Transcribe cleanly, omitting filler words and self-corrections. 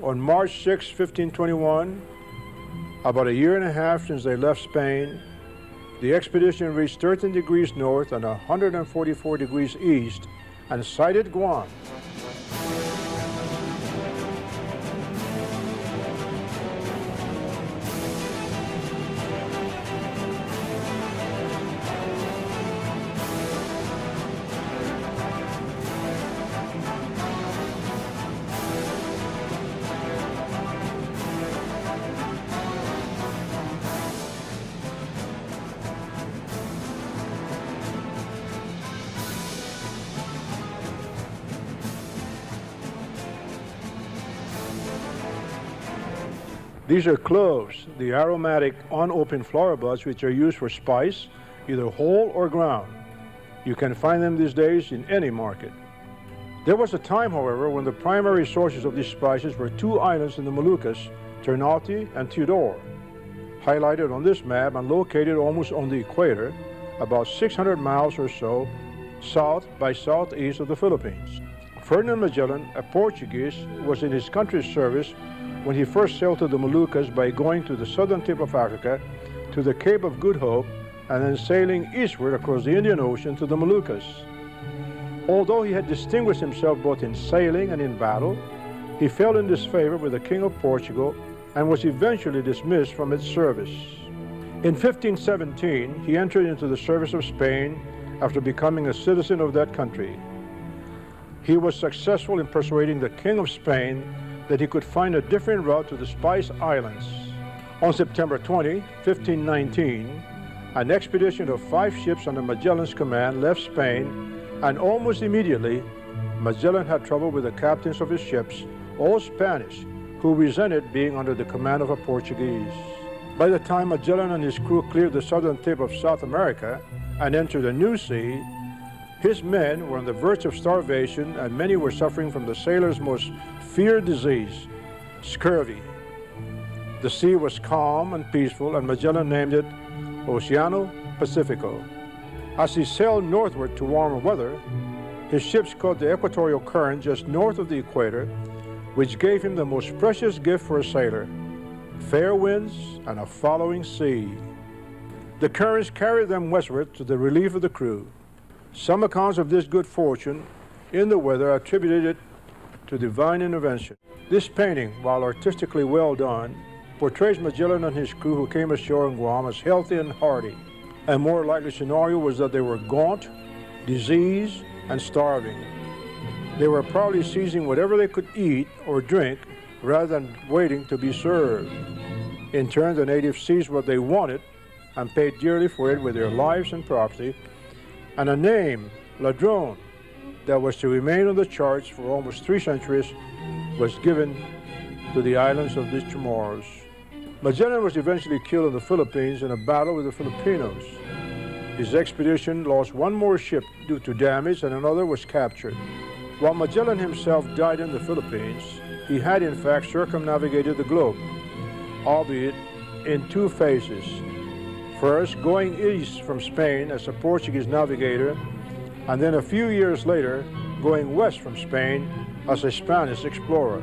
On March 6, 1521, about a year and a half since they left Spain, the expedition reached 13 degrees north and 144 degrees east and sighted Guam. These are cloves, the aromatic unopened flower buds which are used for spice, either whole or ground. You can find them these days in any market. There was a time, however, when the primary sources of these spices were two islands in the Moluccas, Ternate and Tidor, highlighted on this map and located almost on the equator, about 600 miles or so south by southeast of the Philippines. Ferdinand Magellan, a Portuguese, was in his country's service when he first sailed to the Moluccas by going to the southern tip of Africa to the Cape of Good Hope and then sailing eastward across the Indian Ocean to the Moluccas. Although he had distinguished himself both in sailing and in battle, he fell in disfavor with the King of Portugal and was eventually dismissed from its service. In 1517, he entered into the service of Spain after becoming a citizen of that country. He was successful in persuading the King of Spain that he could find a different route to the Spice Islands. On September 20, 1519, an expedition of 5 ships under Magellan's command left Spain, and almost immediately, Magellan had trouble with the captains of his ships, all Spanish, who resented being under the command of a Portuguese. By the time Magellan and his crew cleared the southern tip of South America and entered a new sea, his men were on the verge of starvation, and many were suffering from the sailors' most feared disease, scurvy. The sea was calm and peaceful, and Magellan named it Oceano Pacifico. As he sailed northward to warmer weather, his ships caught the equatorial current just north of the equator, which gave him the most precious gift for a sailor: fair winds and a following sea. The currents carried them westward to the relief of the crew. Some accounts of this good fortune in the weather attributed it to divine intervention. This painting, while artistically well done, portrays Magellan and his crew who came ashore in Guam as healthy and hardy. A more likely scenario was that they were gaunt, diseased, and starving. They were probably seizing whatever they could eat or drink rather than waiting to be served. In turn, the natives seized what they wanted and paid dearly for it with their lives and property, and a name, Ladrone, that was to remain on the charts for almost 3 centuries, was given to the islands of these Chamorros. Magellan was eventually killed in the Philippines in a battle with the Filipinos. His expedition lost 1 more ship due to damage, and another was captured. While Magellan himself died in the Philippines, he had in fact circumnavigated the globe, albeit in 2 phases. First, going east from Spain as a Portuguese navigator, and then a few years later, going west from Spain as a Spanish explorer.